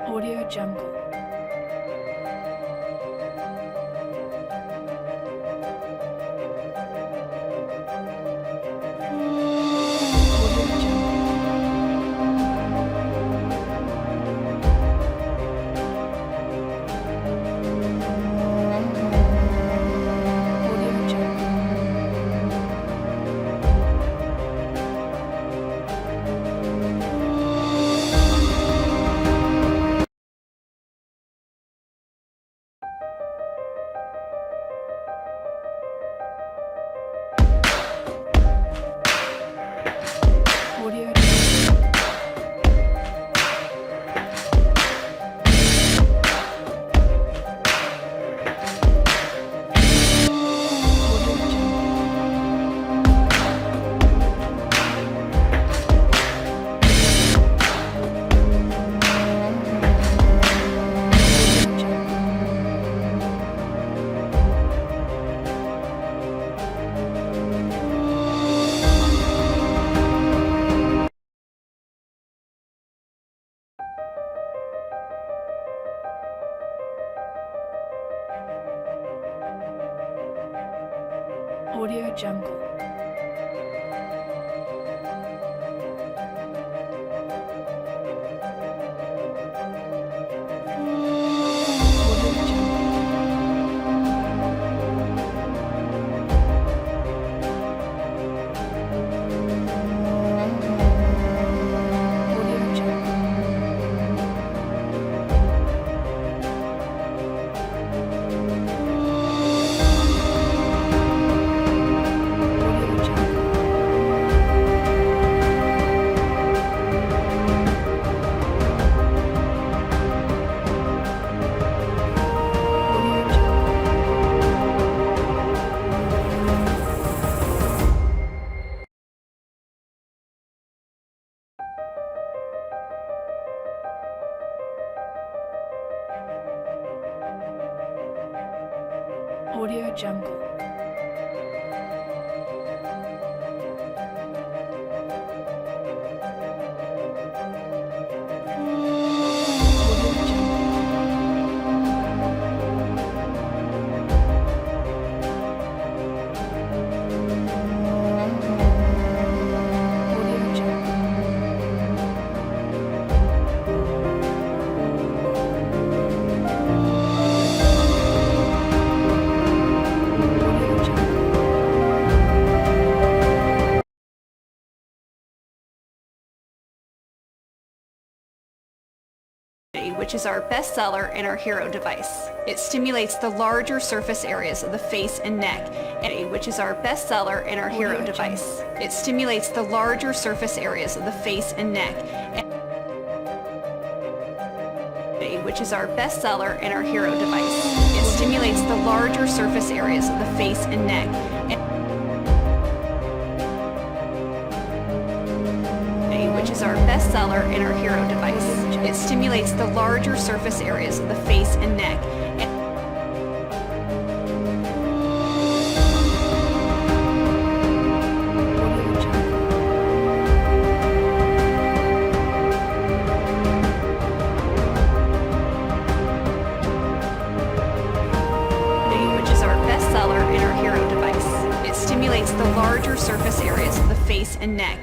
Audio Jungle. Audio Audio Jungle. Audio Jungle. Which is our bestseller and our hero device. It stimulates the larger surface areas of the face and neck, which is our bestseller and our hero device. It stimulates the larger surface areas of the face and neck, which is our bestseller and our hero device. It stimulates the larger surface areas of the face and neck, which is our bestseller and our hero device. It stimulates the larger surface areas of the face and neck. Which is our bestseller and our hero device. It stimulates the larger surface areas of the face and neck.